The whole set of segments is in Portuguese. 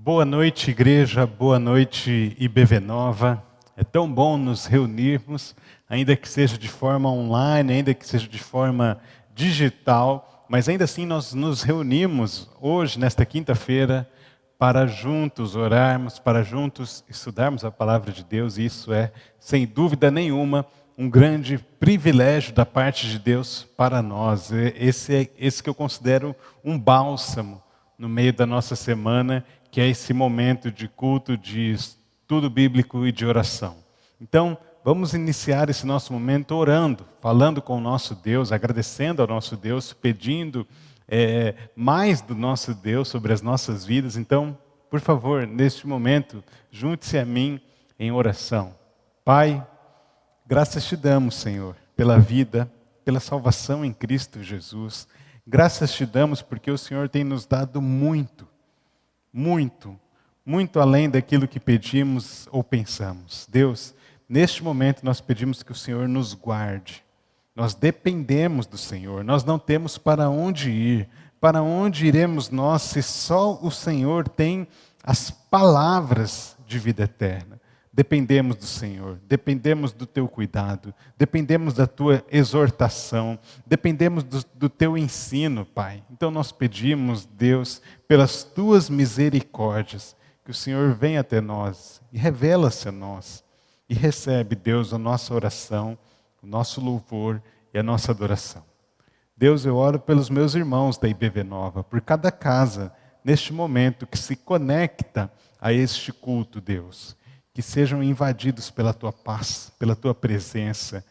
Boa noite, igreja, boa noite, IBV Nova. É tão bom nos reunirmos, ainda que seja de forma online, ainda que seja de forma digital, mas ainda assim nós nos reunimos hoje, nesta quinta-feira, para juntos orarmos, para juntos estudarmos a palavra de Deus, e isso é, sem dúvida nenhuma, um grande privilégio da parte de Deus para nós. Esse que eu considero um bálsamo no meio da nossa semana, que é esse momento de culto, de estudo bíblico e de oração. Então, vamos iniciar esse nosso momento orando, falando com o nosso Deus, agradecendo ao nosso Deus, pedindo mais do nosso Deus sobre as nossas vidas. Então, por favor, neste momento, junte-se a mim em oração. Pai, graças te damos, Senhor, pela vida, pela salvação em Cristo Jesus. Graças te damos porque o Senhor tem nos dado muito, muito, muito além daquilo que pedimos ou pensamos. Deus, neste momento nós pedimos que o Senhor nos guarde. Nós dependemos do Senhor, nós não temos para onde ir. Para onde iremos nós se só o Senhor tem as palavras de vida eterna? Dependemos do Senhor, dependemos do Teu cuidado, dependemos da Tua exortação, dependemos do Teu ensino, Pai. Então nós pedimos, Deus, pelas Tuas misericórdias, que o Senhor venha até nós e revela-se a nós. E recebe, Deus, a nossa oração, o nosso louvor e a nossa adoração. Deus, eu oro pelos meus irmãos da IBV Nova, por cada casa, neste momento, que se conecta a este culto, Deus. Que sejam invadidos pela Tua paz, pela Tua presença,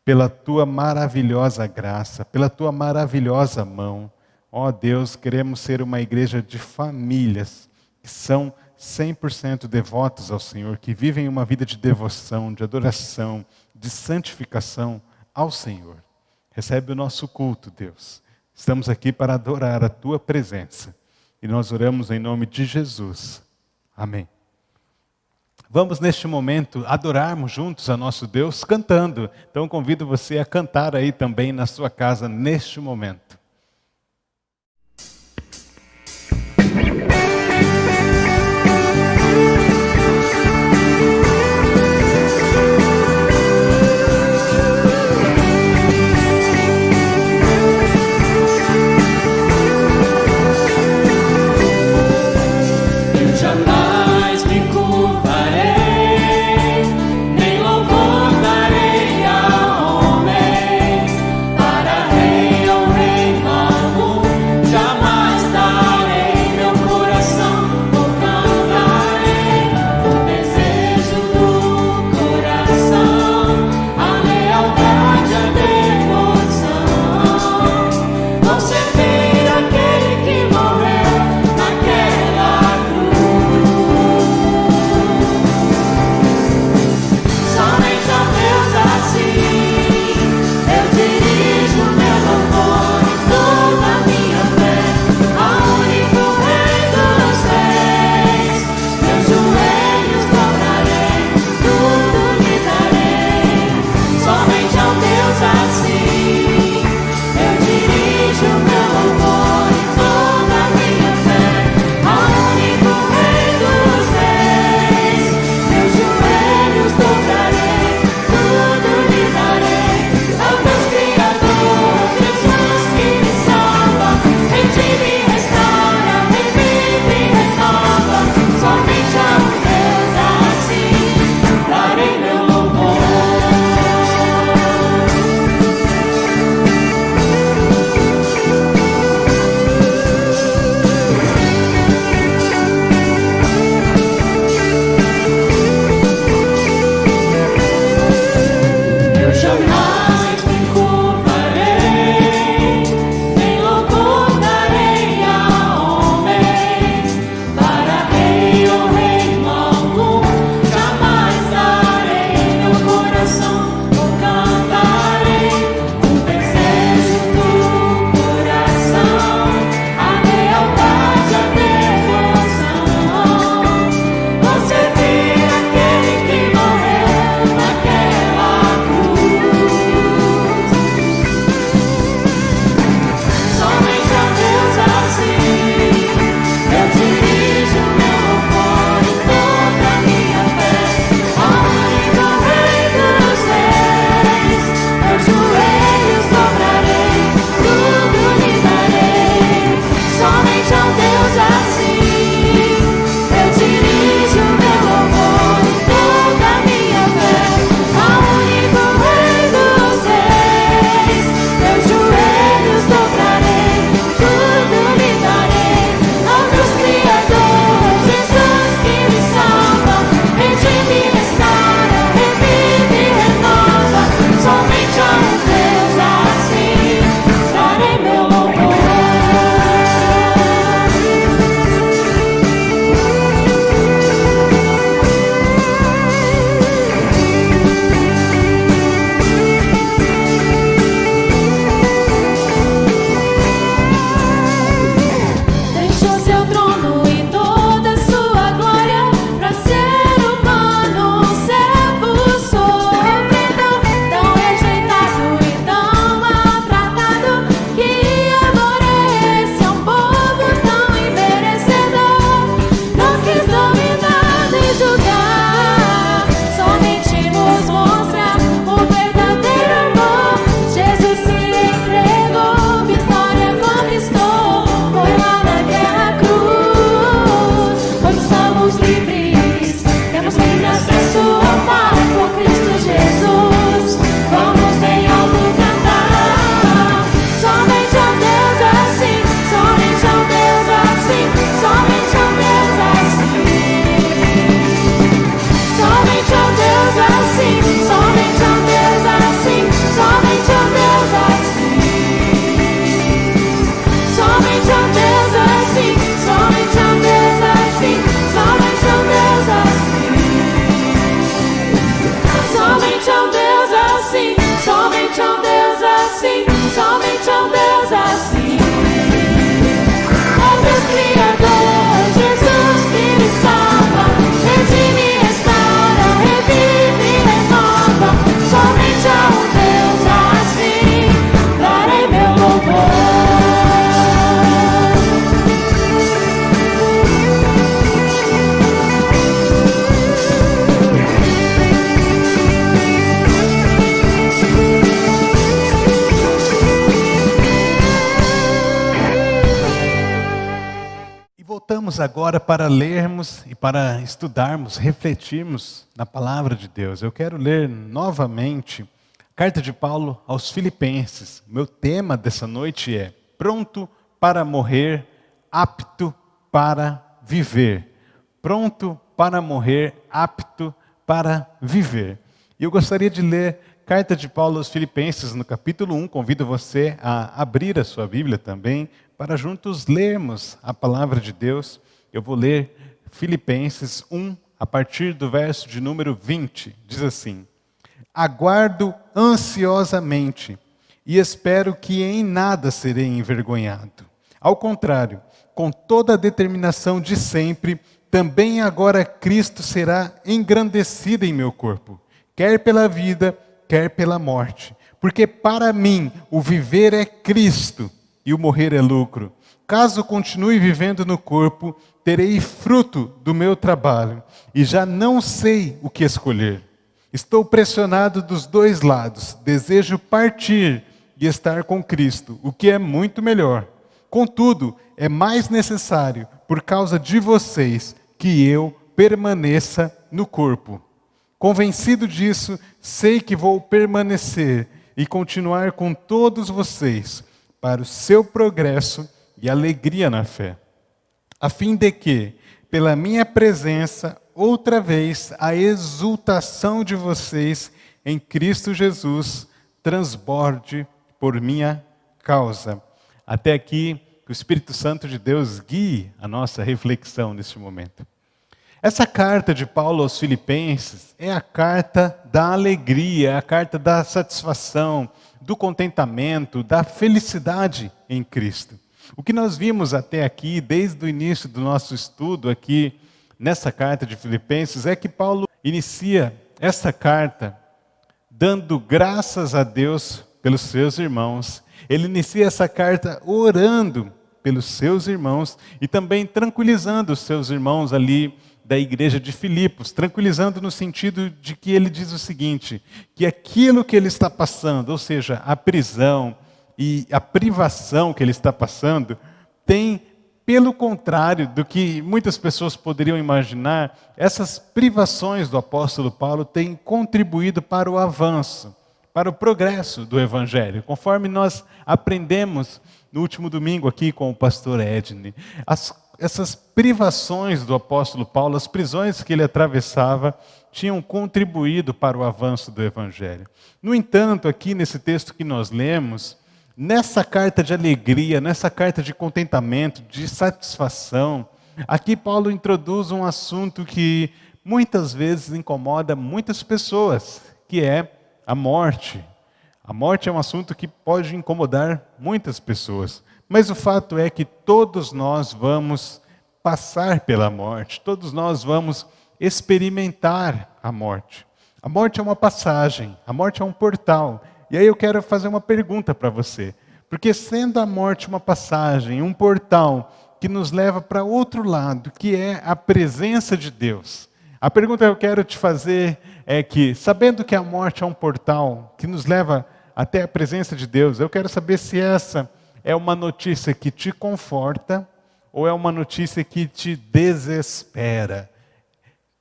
pela Tua maravilhosa graça, pela Tua maravilhosa mão. Ó Deus, queremos ser uma igreja de famílias que são 100% devotos ao Senhor, que vivem uma vida de devoção, de adoração, de santificação ao Senhor. Recebe o nosso culto, Deus. Estamos aqui para adorar a Tua presença. E nós oramos em nome de Jesus. Amém. Vamos, neste momento, adorarmos juntos a nosso Deus cantando. Então, convido você a cantar aí também na sua casa, neste momento. Rei, Voltamos agora para lermos e para estudarmos, refletirmos na palavra de Deus. Eu quero ler novamente a carta de Paulo aos Filipenses. Meu tema dessa noite é pronto para morrer, apto para viver. Pronto para morrer, apto para viver. E eu gostaria de ler a carta de Paulo aos Filipenses no capítulo 1. Convido você a abrir a sua Bíblia também, para juntos lermos a palavra de Deus. Eu vou ler Filipenses 1, a partir do verso de número 20. Diz assim: aguardo ansiosamente e espero que em nada serei envergonhado. Ao contrário, com toda a determinação de sempre, também agora Cristo será engrandecido em meu corpo, quer pela vida, quer pela morte. Porque para mim o viver é Cristo e o morrer é lucro. Caso continue vivendo no corpo, terei fruto do meu trabalho e já não sei o que escolher. Estou pressionado dos dois lados. Desejo partir e estar com Cristo, o que é muito melhor. Contudo, é mais necessário, por causa de vocês, que eu permaneça no corpo. Convencido disso, sei que vou permanecer e continuar com todos vocês, para o seu progresso e alegria na fé, a fim de que, pela minha presença, outra vez, a exultação de vocês em Cristo Jesus transborde por minha causa. Até aqui, que o Espírito Santo de Deus guie a nossa reflexão neste momento. Essa carta de Paulo aos Filipenses é a carta da alegria, é a carta da satisfação, do contentamento, da felicidade em Cristo. O que nós vimos até aqui, desde o início do nosso estudo aqui, nessa carta de Filipenses, é que Paulo inicia essa carta dando graças a Deus pelos seus irmãos. Ele inicia essa carta orando pelos seus irmãos e também tranquilizando os seus irmãos ali da igreja de Filipos, tranquilizando no sentido de que ele diz o seguinte, que aquilo que ele está passando, ou seja, a prisão e a privação que ele está passando, tem, pelo contrário do que muitas pessoas poderiam imaginar, essas privações do apóstolo Paulo têm contribuído para o avanço, para o progresso do Evangelho, conforme nós aprendemos no último domingo aqui com o pastor Edney. Essas privações do apóstolo Paulo, as prisões que ele atravessava, tinham contribuído para o avanço do Evangelho. No entanto, aqui nesse texto que nós lemos, nessa carta de alegria, nessa carta de contentamento, de satisfação, aqui Paulo introduz um assunto que muitas vezes incomoda muitas pessoas, que é a morte. A morte é um assunto que pode incomodar muitas pessoas. Mas o fato é que todos nós vamos passar pela morte, todos nós vamos experimentar a morte. A morte é uma passagem, a morte é um portal. E aí eu quero fazer uma pergunta para você. Porque sendo a morte uma passagem, um portal que nos leva para outro lado, que é a presença de Deus. A pergunta que eu quero te fazer é que, sabendo que a morte é um portal que nos leva até a presença de Deus, eu quero saber se essa é uma notícia que te conforta ou é uma notícia que te desespera?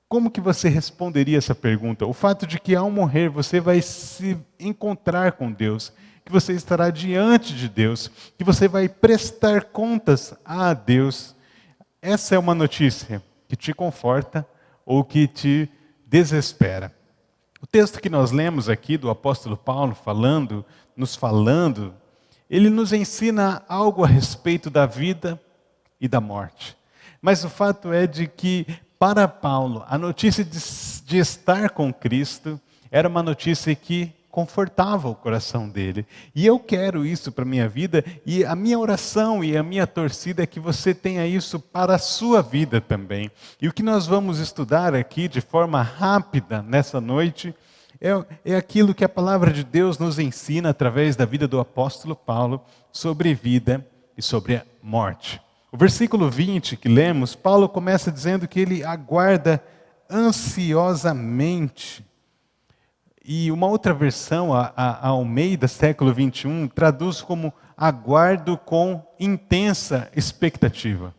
Como que você responderia essa pergunta? O fato de que ao morrer você vai se encontrar com Deus, que você estará diante de Deus, que você vai prestar contas a Deus. Essa é uma notícia que te conforta ou que te desespera? O texto que nós lemos aqui do apóstolo Paulo nos falando, ele nos ensina algo a respeito da vida e da morte. Mas o fato é de que, para Paulo, a notícia de estar com Cristo era uma notícia que confortava o coração dele. E eu quero isso para a minha vida, e a minha oração e a minha torcida é que você tenha isso para a sua vida também. E o que nós vamos estudar aqui de forma rápida nessa noite é aquilo que a palavra de Deus nos ensina através da vida do apóstolo Paulo sobre vida e sobre a morte. O versículo 20 que lemos, Paulo começa dizendo que ele aguarda ansiosamente. E uma outra versão, a Almeida, século 21, traduz como aguardo com intensa expectativa.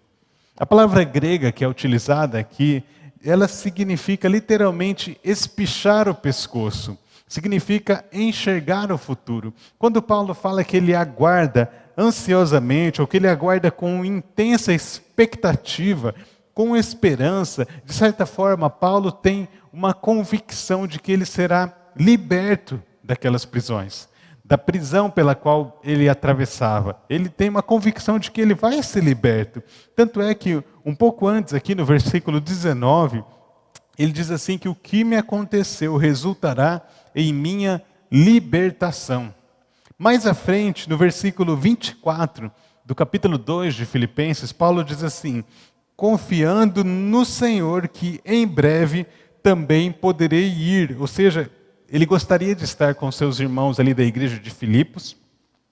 A palavra grega que é utilizada aqui, ela significa literalmente espichar o pescoço. Significa enxergar o futuro. Quando Paulo fala que ele aguarda ansiosamente, ou que ele aguarda com intensa expectativa, com esperança, de certa forma, Paulo tem uma convicção de que ele será liberto daquelas prisões, da prisão pela qual ele atravessava. Ele tem uma convicção de que ele vai ser liberto. Tanto é que, um pouco antes, aqui no versículo 19, ele diz assim que o que me aconteceu resultará em minha libertação. Mais à frente, no versículo 24 do capítulo 2 de Filipenses, Paulo diz assim: confiando no Senhor que em breve também poderei ir. Ou seja, ele gostaria de estar com seus irmãos ali da igreja de Filipos,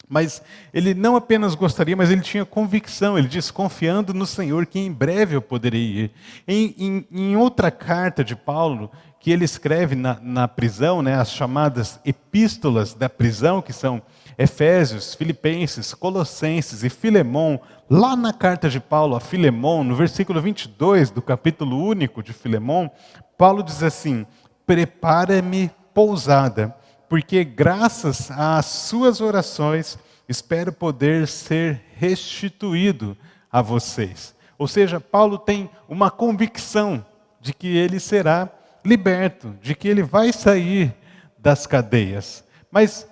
mas ele não apenas gostaria, mas ele tinha convicção. Ele diz, confiando no Senhor que em breve eu poderei ir. Em outra carta de Paulo, que ele escreve na prisão, né, as chamadas epístolas da prisão, que são Efésios, Filipenses, Colossenses e Filemão, lá na carta de Paulo a Filemão, no versículo 22 do capítulo único de Filemão, Paulo diz assim: prepara-me pousada, porque graças às suas orações espero poder ser restituído a vocês. Ou seja, Paulo tem uma convicção de que ele será liberto, de que ele vai sair das cadeias. Mas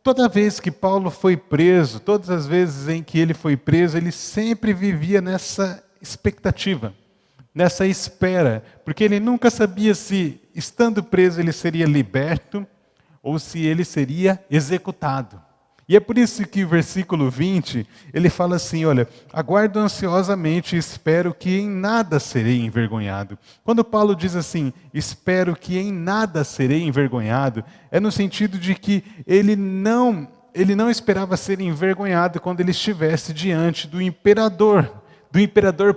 toda vez que Paulo foi preso, todas as vezes em que ele foi preso, ele sempre vivia nessa expectativa, nessa espera, porque ele nunca sabia se, estando preso, ele seria liberto ou se ele seria executado. E é por isso que o versículo 20, ele fala assim, olha, aguardo ansiosamente e espero que em nada serei envergonhado. Quando Paulo diz assim, espero que em nada serei envergonhado, é no sentido de que ele não esperava ser envergonhado quando ele estivesse diante do imperador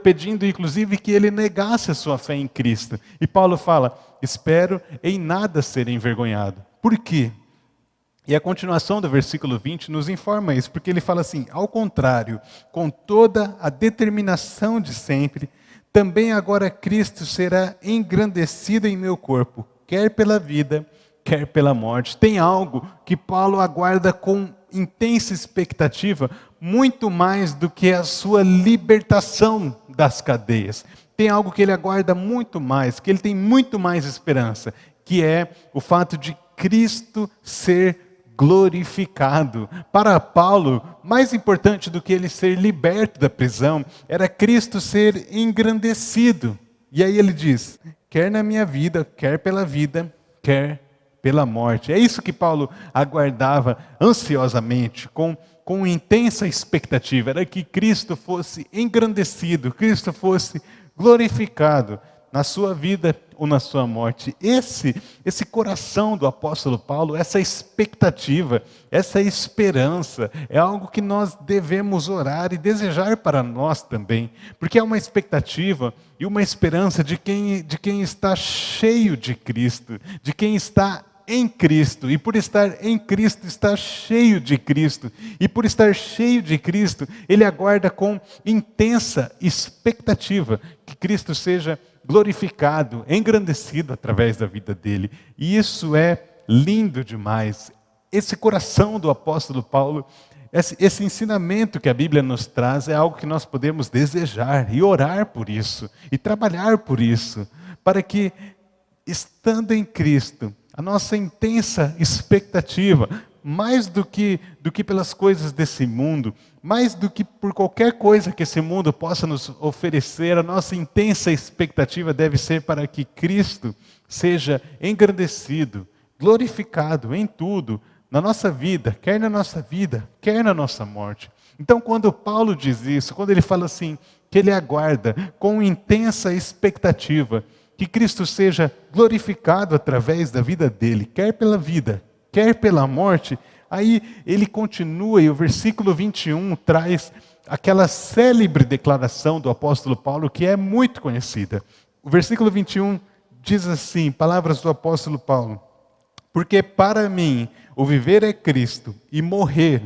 pedindo inclusive que ele negasse a sua fé em Cristo. E Paulo fala, espero em nada ser envergonhado. Por quê? E a continuação do versículo 20 nos informa isso, porque ele fala assim, ao contrário, com toda a determinação de sempre, também agora Cristo será engrandecido em meu corpo, quer pela vida, quer pela morte. Tem algo que Paulo aguarda com intensa expectativa, muito mais do que a sua libertação das cadeias. Tem algo que ele aguarda muito mais, que ele tem muito mais esperança, que é o fato de Cristo ser glorificado. Para Paulo, mais importante do que ele ser liberto da prisão, era Cristo ser engrandecido. E aí ele diz, quer na minha vida, quer pela vida, quer pela morte. É isso que Paulo aguardava ansiosamente, com intensa expectativa, era que Cristo fosse engrandecido, Cristo fosse glorificado na sua vida ou na sua morte. Esse coração do apóstolo Paulo, essa expectativa, essa esperança, é algo que nós devemos orar e desejar para nós também, porque é uma expectativa e uma esperança de quem está cheio de Cristo, de quem está em Cristo, e por estar em Cristo, está cheio de Cristo, e por estar cheio de Cristo, ele aguarda com intensa expectativa que Cristo seja glorificado, engrandecido através da vida dele. E isso é lindo demais. Esse coração do apóstolo Paulo, esse ensinamento que a Bíblia nos traz é algo que nós podemos desejar e orar por isso, e trabalhar por isso, para que, estando em Cristo, a nossa intensa expectativa, mais do que pelas coisas desse mundo, mais do que por qualquer coisa que esse mundo possa nos oferecer, a nossa intensa expectativa deve ser para que Cristo seja engrandecido, glorificado em tudo, na nossa vida, quer na nossa morte. Então, quando Paulo diz isso, quando ele fala assim, que ele aguarda com intensa expectativa, que Cristo seja glorificado através da vida dele, quer pela vida, quer pela morte, aí ele continua e o versículo 21 traz aquela célebre declaração do apóstolo Paulo que é muito conhecida. O versículo 21 diz assim, palavras do apóstolo Paulo, porque para mim o viver é Cristo e morrer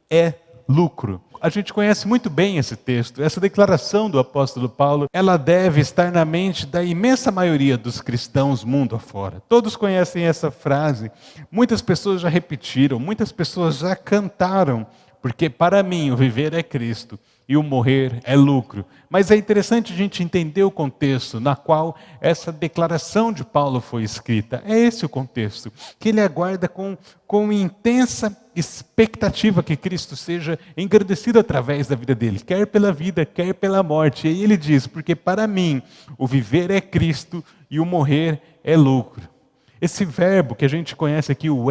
é lucro. A gente conhece muito bem esse texto. Essa declaração do apóstolo Paulo, ela deve estar na mente da imensa maioria dos cristãos mundo afora. Todos conhecem essa frase. Muitas pessoas já repetiram, muitas pessoas já cantaram, porque para mim o viver é Cristo e o morrer é lucro. Mas é interessante a gente entender o contexto na qual essa declaração de Paulo foi escrita. É esse o contexto, que ele aguarda com intensa expectativa que Cristo seja engrandecido através da vida dele, quer pela vida, quer pela morte. E aí ele diz, porque para mim o viver é Cristo e o morrer é lucro. Esse verbo que a gente conhece aqui, o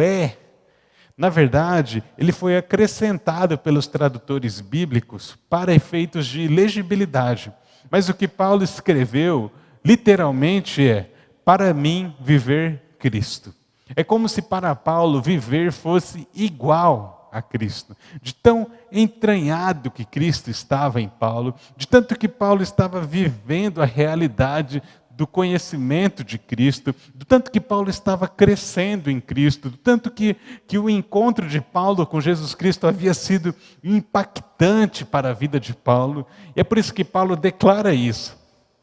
na verdade, ele foi acrescentado pelos tradutores bíblicos para efeitos de legibilidade. Mas o que Paulo escreveu, literalmente é, para mim viver Cristo. É como se para Paulo viver fosse igual a Cristo. De tão entranhado que Cristo estava em Paulo, de tanto que Paulo estava vivendo a realidade do conhecimento de Cristo, do tanto que Paulo estava crescendo em Cristo, do tanto que o encontro de Paulo com Jesus Cristo havia sido impactante para a vida de Paulo. E é por isso que Paulo declara isso.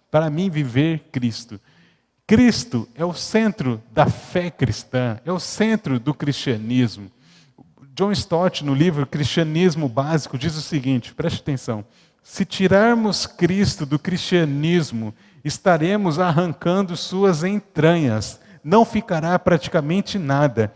Para mim viver Cristo. Cristo é o centro da fé cristã, é o centro do cristianismo. John Stott, no livro Cristianismo Básico, diz o seguinte, preste atenção: se tirarmos Cristo do cristianismo, estaremos arrancando suas entranhas, não ficará praticamente nada.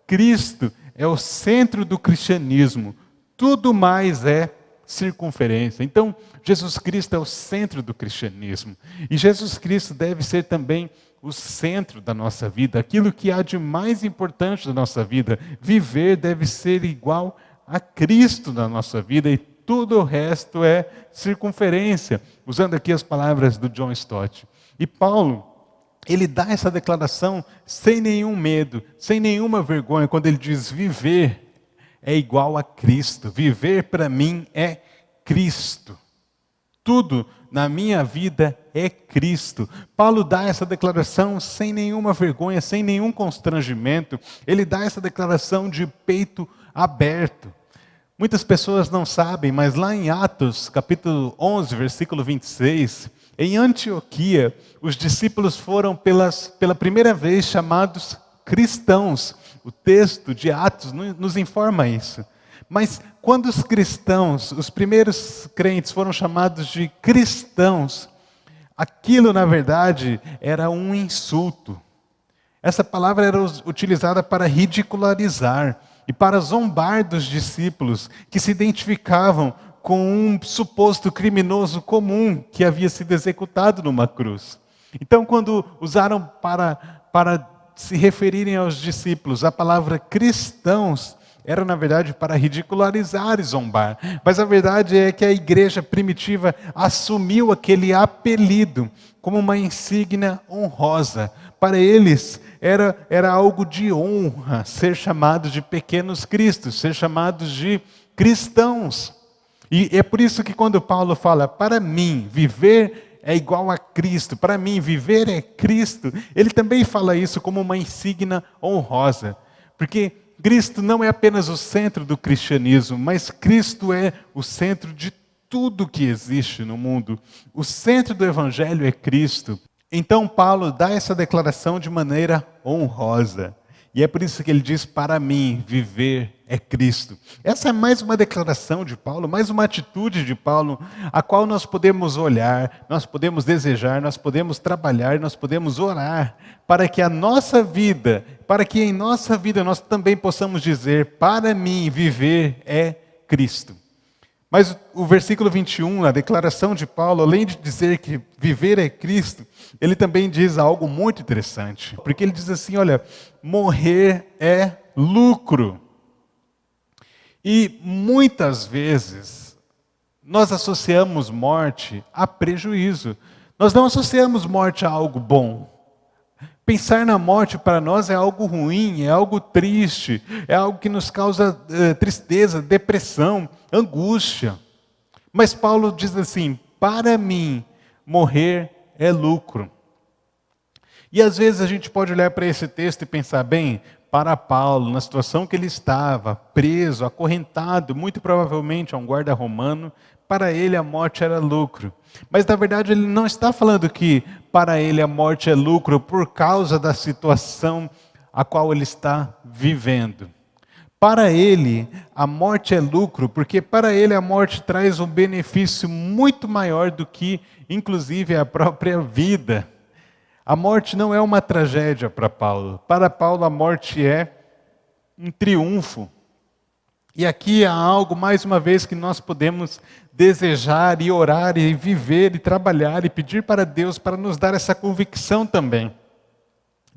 Cristo é o centro do cristianismo, tudo mais é circunferência. Então, Jesus Cristo é o centro do cristianismo, e Jesus Cristo deve ser também o centro da nossa vida, aquilo que há de mais importante da nossa vida. Viver deve ser igual a Cristo na nossa vida, e tudo o resto é circunferência, usando aqui as palavras do John Stott. E Paulo, ele dá essa declaração sem nenhum medo, sem nenhuma vergonha, quando ele diz: viver é igual a Cristo, viver para mim é Cristo. Tudo na minha vida é Cristo. Paulo dá essa declaração sem nenhuma vergonha, sem nenhum constrangimento. Ele dá essa declaração de peito aberto. Muitas pessoas não sabem, mas lá em Atos, capítulo 11, versículo 26, em Antioquia, os discípulos foram pela primeira vez chamados cristãos. O texto de Atos nos informa isso. Mas quando os cristãos, os primeiros crentes foram chamados de cristãos, aquilo na verdade era um insulto. Essa palavra era utilizada para ridicularizar e para zombar dos discípulos que se identificavam com um suposto criminoso comum que havia sido executado numa cruz. Então, quando usaram para se referirem aos discípulos a palavra cristãos, era na verdade para ridicularizar e zombar. Mas a verdade é que a igreja primitiva assumiu aquele apelido como uma insígnia honrosa. Para eles era algo de honra ser chamados de pequenos cristos, ser chamados de cristãos. E é por isso que quando Paulo fala, para mim, viver é igual a Cristo, para mim, viver é Cristo, ele também fala isso como uma insígnia honrosa. Porque Cristo não é apenas o centro do cristianismo, mas Cristo é o centro de tudo que existe no mundo. O centro do evangelho é Cristo. Então Paulo dá essa declaração de maneira honrosa. E é por isso que ele diz, para mim, viver é Cristo. Essa é mais uma declaração de Paulo, mais uma atitude de Paulo, a qual nós podemos olhar, nós podemos desejar, nós podemos trabalhar, nós podemos orar, para que a nossa vida, para que em nossa vida nós também possamos dizer, para mim, viver é Cristo. Mas o versículo 21, a declaração de Paulo, além de dizer que viver é Cristo, ele também diz algo muito interessante. Porque ele diz assim, olha, morrer é lucro. E muitas vezes nós associamos morte a prejuízo. Nós não associamos morte a algo bom. Pensar na morte para nós é algo ruim, é algo triste, é algo que nos causa tristeza, depressão, angústia. Mas Paulo diz assim, para mim, morrer é lucro. E às vezes a gente pode olhar para esse texto e pensar, bem, para Paulo, na situação que ele estava, preso, acorrentado, muito provavelmente a um guarda romano, para ele a morte era lucro. Mas na verdade ele não está falando que para ele a morte é lucro por causa da situação a qual ele está vivendo. Para ele, a morte é lucro, porque para ele a morte traz um benefício muito maior do que, inclusive, a própria vida. A morte não é uma tragédia para Paulo. Para Paulo, a morte é um triunfo. E aqui há algo, mais uma vez, que nós podemos desejar e orar e viver e trabalhar e pedir para Deus para nos dar essa convicção também.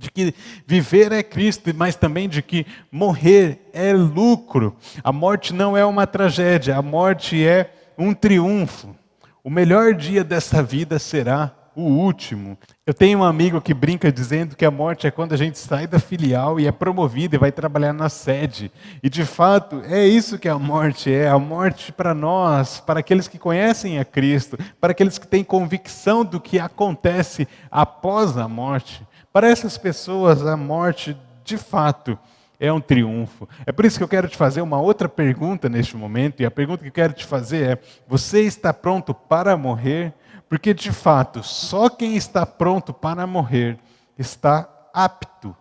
De que viver é Cristo, mas também de que morrer é lucro. A morte não é uma tragédia, a morte é um triunfo. O melhor dia dessa vida será o último. Eu tenho um amigo que brinca dizendo que a morte é quando a gente sai da filial e é promovido e vai trabalhar na sede. E de fato, é isso que a morte é. A morte para nós, para aqueles que conhecem a Cristo, para aqueles que têm convicção do que acontece após a morte. Para essas pessoas, a morte, de fato, é um triunfo. É por isso que eu quero te fazer uma outra pergunta neste momento. E a pergunta que eu quero te fazer é: você está pronto para morrer? Porque, de fato, só quem está pronto para morrer está apto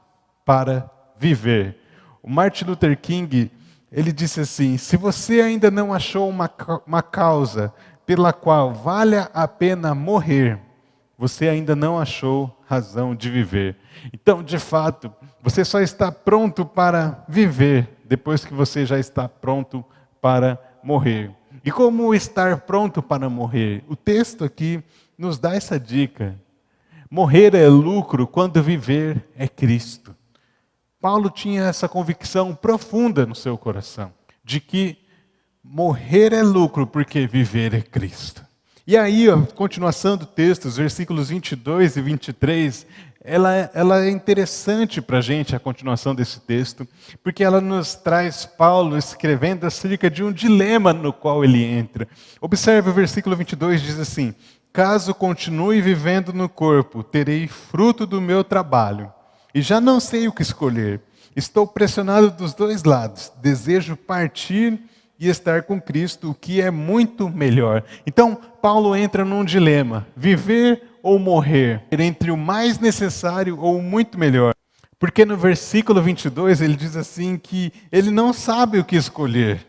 para viver. O Martin Luther King, ele disse assim: se você ainda não achou uma causa pela qual valha a pena morrer, você ainda não achou razão de viver. Então, de fato, você só está pronto para viver depois que você já está pronto para morrer. E como estar pronto para morrer? O texto aqui nos dá essa dica. Morrer é lucro quando viver é Cristo. Paulo tinha essa convicção profunda no seu coração, de que morrer é lucro porque viver é Cristo. E aí, a continuação do texto, os versículos 22 e 23, ela é interessante para a gente, a continuação desse texto, porque ela nos traz Paulo escrevendo acerca de um dilema no qual ele entra. Observe o versículo 22, diz assim: caso continue vivendo no corpo, terei fruto do meu trabalho, e já não sei o que escolher. Estou pressionado dos dois lados, desejo partir e estar com Cristo, o que é muito melhor. Então, Paulo entra num dilema: viver ou morrer, entre o mais necessário ou o muito melhor. Porque no versículo 22 ele diz assim que ele não sabe o que escolher.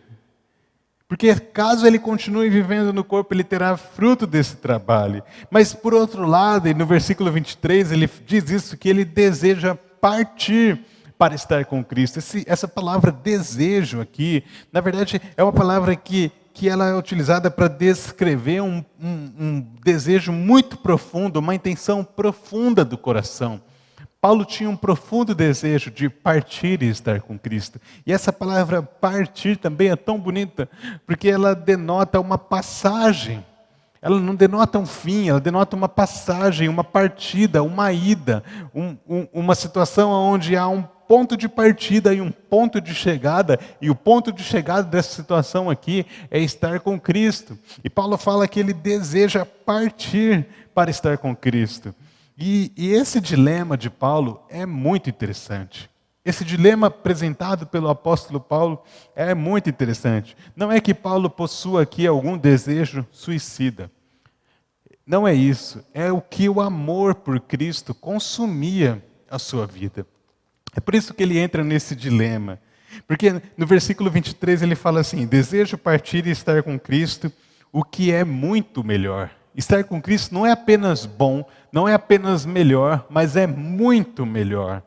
Porque caso ele continue vivendo no corpo, ele terá fruto desse trabalho. Mas por outro lado, e no versículo 23 ele diz isso, que ele deseja partir para estar com Cristo. Essa palavra desejo aqui, na verdade, é uma palavra que ela é utilizada para descrever um desejo muito profundo, uma intenção profunda do coração. Paulo tinha um profundo desejo de partir e estar com Cristo. E essa palavra partir também é tão bonita, porque ela denota uma passagem. Ela não denota um fim, ela denota uma passagem, uma partida, uma ida, uma situação onde há um ponto de partida e um ponto de chegada, e o ponto de chegada dessa situação aqui é estar com Cristo. E Paulo fala que ele deseja partir para estar com Cristo. E esse dilema de Paulo é muito interessante. Esse dilema apresentado pelo apóstolo Paulo é muito interessante. Não é que Paulo possua aqui algum desejo suicida. Não é isso. É o que o amor por Cristo consumia a sua vida. É por isso que ele entra nesse dilema. Porque no versículo 23 ele fala assim: desejo partir e estar com Cristo, o que é muito melhor. Estar com Cristo não é apenas bom, não é apenas melhor, mas é muito melhor.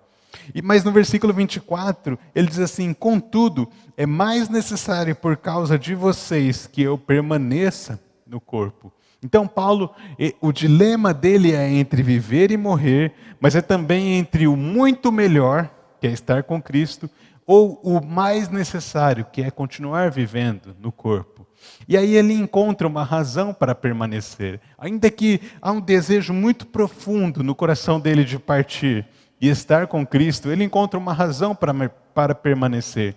Mas no versículo 24, ele diz assim: contudo, é mais necessário por causa de vocês que eu permaneça no corpo. Então Paulo, o dilema dele é entre viver e morrer, mas é também entre o muito melhor, que é estar com Cristo, ou o mais necessário, que é continuar vivendo no corpo. E aí ele encontra uma razão para permanecer. Ainda que há um desejo muito profundo no coração dele de partir e estar com Cristo, ele encontra uma razão para permanecer,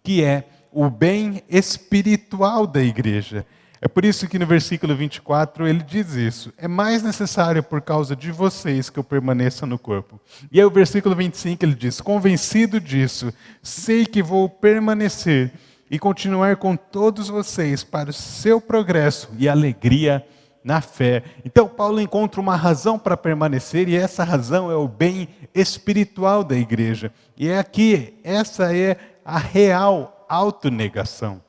que é o bem espiritual da igreja. É por isso que no versículo 24 ele diz isso. É mais necessário por causa de vocês que eu permaneça no corpo. E aí o versículo 25 ele diz: convencido disso, sei que vou permanecer e continuar com todos vocês para o seu progresso e alegria na fé. Então Paulo encontra uma razão para permanecer e essa razão é o bem espiritual da igreja. E é aqui, essa é a real autonegação.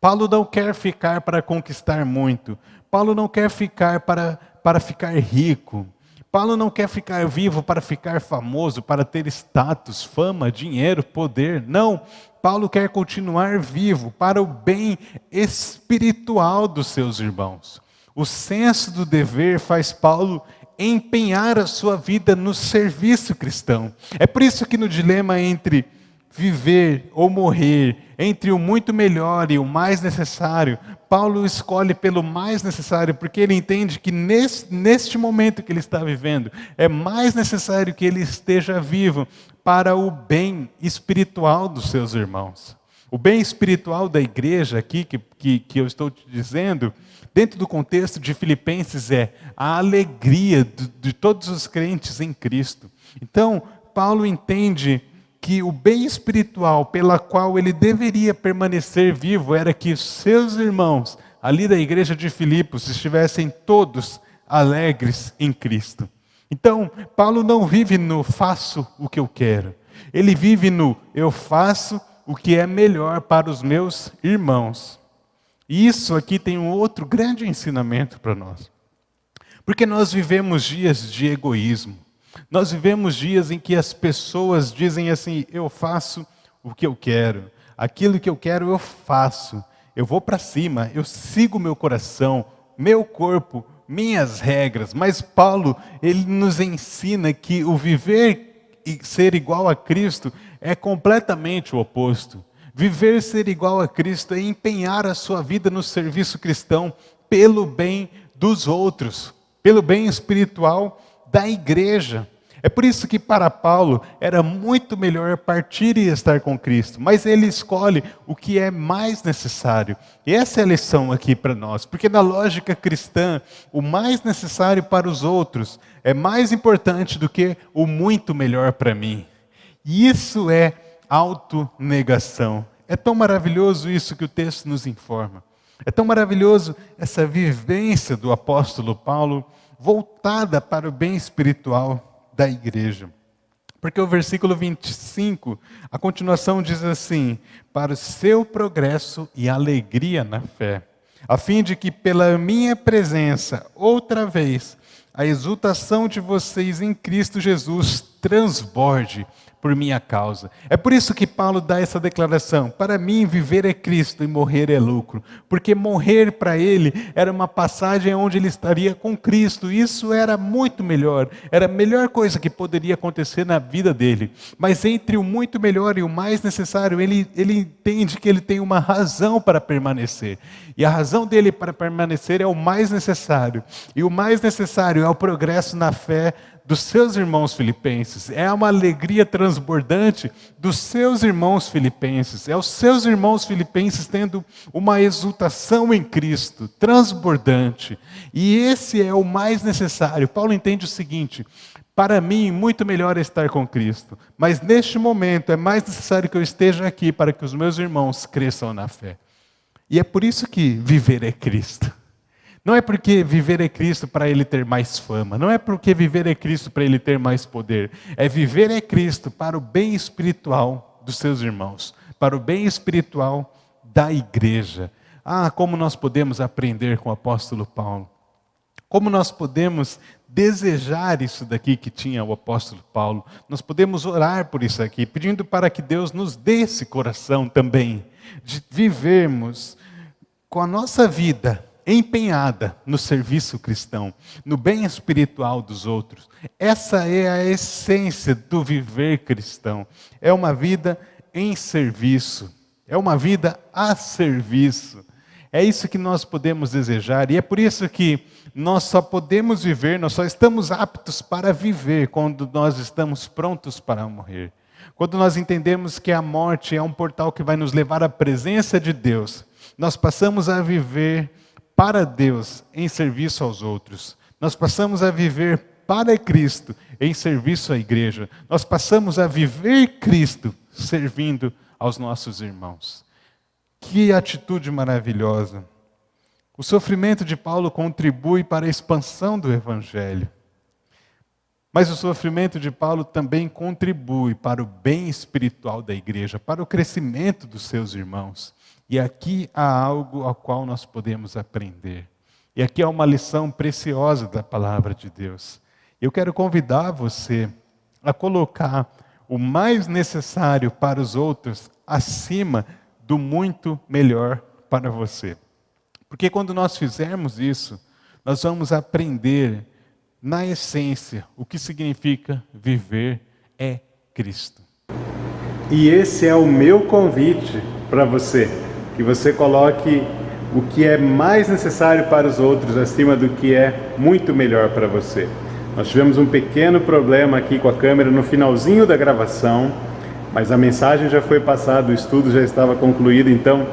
Paulo não quer ficar para conquistar muito. Paulo não quer ficar para ficar rico. Paulo não quer ficar vivo para ficar famoso, para ter status, fama, dinheiro, poder. Não. Paulo quer continuar vivo para o bem espiritual dos seus irmãos. O senso do dever faz Paulo empenhar a sua vida no serviço cristão. É por isso que no dilema entre viver ou morrer, entre o muito melhor e o mais necessário, Paulo escolhe pelo mais necessário, porque ele entende que neste momento que ele está vivendo, é mais necessário que ele esteja vivo para o bem espiritual dos seus irmãos. O bem espiritual da igreja aqui, que eu estou te dizendo, dentro do contexto de Filipenses, é a alegria de todos os crentes em Cristo. Então, Paulo entende que o bem espiritual pela qual ele deveria permanecer vivo era que os seus irmãos, ali da igreja de Filipos, estivessem todos alegres em Cristo. Então, Paulo não vive no faço o que eu quero. Ele vive no eu faço o que é melhor para os meus irmãos. E isso aqui tem um outro grande ensinamento para nós. Porque nós vivemos dias de egoísmo. Nós vivemos dias em que as pessoas dizem assim: eu faço o que eu quero, aquilo que eu quero eu faço, eu vou para cima, eu sigo meu coração, meu corpo, minhas regras. Mas Paulo, ele nos ensina que o viver e ser igual a Cristo é completamente o oposto. Viver ser igual a Cristo é empenhar a sua vida no serviço cristão pelo bem dos outros, pelo bem espiritual da igreja. É por isso que para Paulo era muito melhor partir e estar com Cristo, mas ele escolhe o que é mais necessário. E essa é a lição aqui para nós, porque na lógica cristã, o mais necessário para os outros é mais importante do que o muito melhor para mim. E isso é autonegação. É tão maravilhoso isso que o texto nos informa. É tão maravilhoso essa vivência do apóstolo Paulo voltada para o bem espiritual da igreja. Porque o versículo 25, a continuação diz assim: para o seu progresso e alegria na fé, a fim de que pela minha presença, outra vez, a exultação de vocês em Cristo Jesus transborde por minha causa. É por isso que Paulo dá essa declaração: para mim viver é Cristo e morrer é lucro. Porque morrer para ele era uma passagem onde ele estaria com Cristo. Isso era muito melhor, era a melhor coisa que poderia acontecer na vida dele. Mas entre o muito melhor e o mais necessário, ele entende que ele tem uma razão para permanecer. E a razão dele para permanecer é o mais necessário. E o mais necessário é o progresso na fé dos seus irmãos filipenses, é uma alegria transbordante dos seus irmãos filipenses, é os seus irmãos filipenses tendo uma exultação em Cristo, transbordante, e esse é o mais necessário. Paulo entende o seguinte: para mim, muito melhor é estar com Cristo, mas neste momento é mais necessário que eu esteja aqui para que os meus irmãos cresçam na fé. E é por isso que viver é Cristo. Não é porque viver é Cristo para ele ter mais fama. Não é porque viver é Cristo para ele ter mais poder. É viver é Cristo para o bem espiritual dos seus irmãos. Para o bem espiritual da igreja. Ah, como nós podemos aprender com o apóstolo Paulo. Como nós podemos desejar isso daqui que tinha o apóstolo Paulo. Nós podemos orar por isso aqui, pedindo para que Deus nos dê esse coração também. De vivermos com a nossa vida empenhada no serviço cristão, no bem espiritual dos outros. Essa é a essência do viver cristão. É uma vida em serviço. É uma vida a serviço. É isso que nós podemos desejar. E é por isso que nós só podemos viver, nós só estamos aptos para viver quando nós estamos prontos para morrer. Quando nós entendemos que a morte é um portal que vai nos levar à presença de Deus. nós passamos a viver para Deus em serviço aos outros. Nós passamos a viver para Cristo em serviço à igreja. Nós passamos a viver Cristo servindo aos nossos irmãos. Que atitude maravilhosa! O sofrimento de Paulo contribui para a expansão do Evangelho. Mas o sofrimento de Paulo também contribui para o bem espiritual da igreja, para o crescimento dos seus irmãos. E aqui há algo ao qual nós podemos aprender. E aqui há uma lição preciosa da palavra de Deus. Eu quero convidar você a colocar o mais necessário para os outros acima do muito melhor para você. Porque quando nós fizermos isso, nós vamos aprender, na essência, o que significa viver é Cristo. E esse é o meu convite para você, que você coloque o que é mais necessário para os outros acima do que é muito melhor para você. Nós tivemos um pequeno problema aqui com a câmera no finalzinho da gravação, mas a mensagem já foi passada, o estudo já estava concluído, então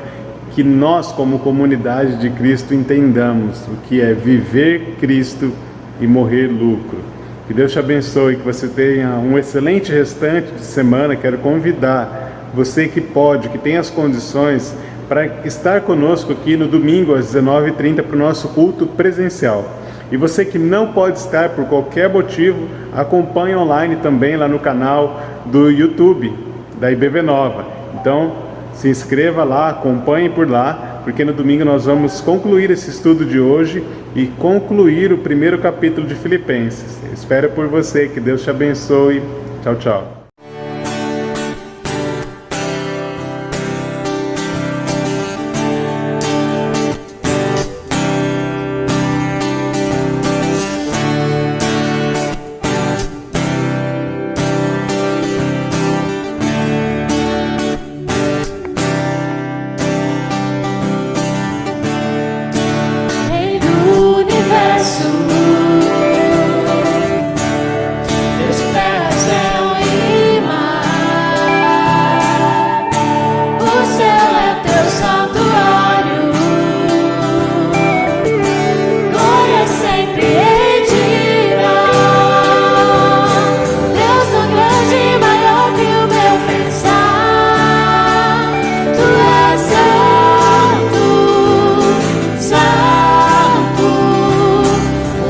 que nós, como comunidade de Cristo, entendamos o que é viver Cristo e morrer lucro. Que Deus te abençoe, que você tenha um excelente restante de semana. Quero convidar você que pode, que tem as condições, para estar conosco aqui no domingo às 19h30 para o nosso culto presencial. E você que não pode estar por qualquer motivo, acompanhe online também lá no canal do YouTube da IBV Nova. Então, se inscreva lá, acompanhe por lá, porque no domingo nós vamos concluir esse estudo de hoje e concluir o primeiro capítulo de Filipenses. Eu espero por você, que Deus te abençoe. Tchau, tchau.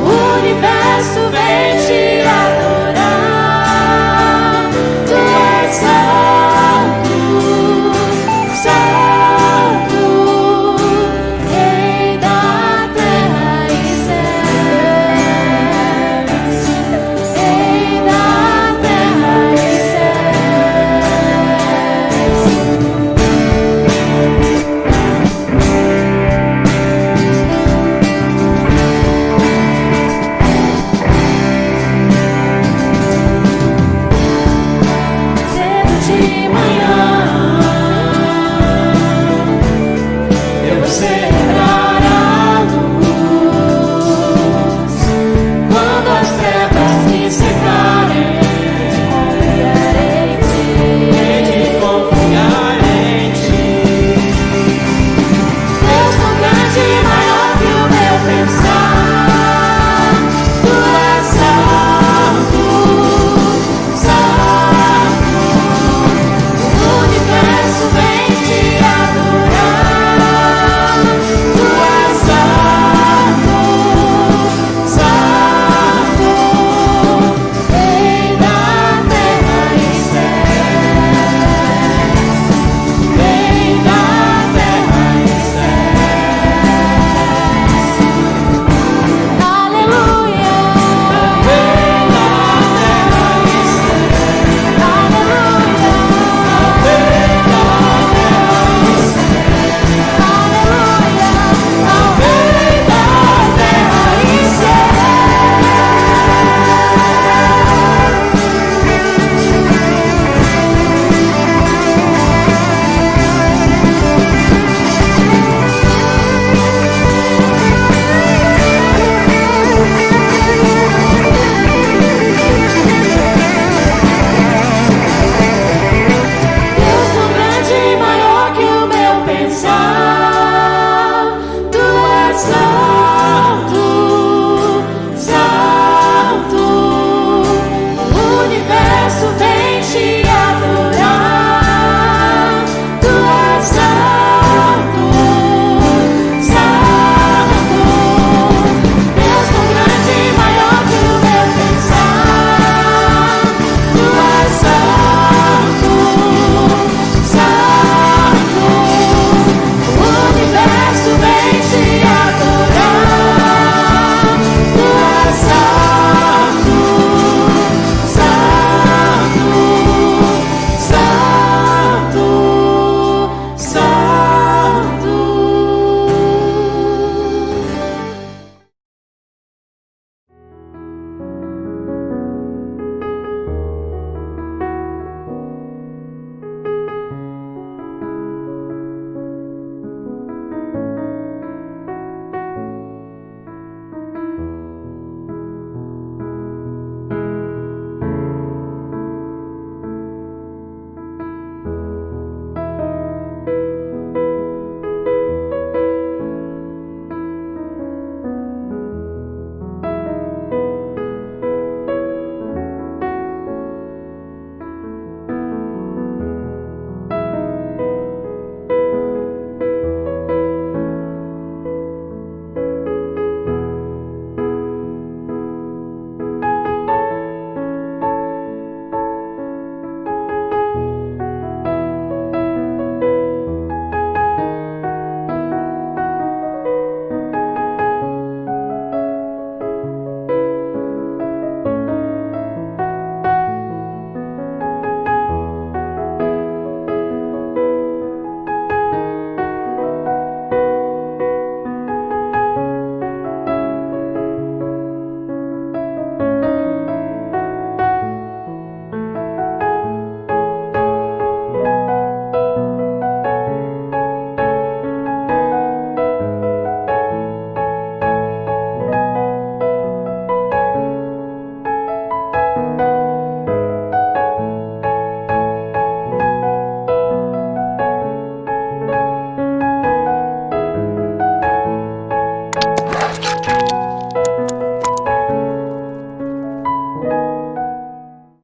Universo vem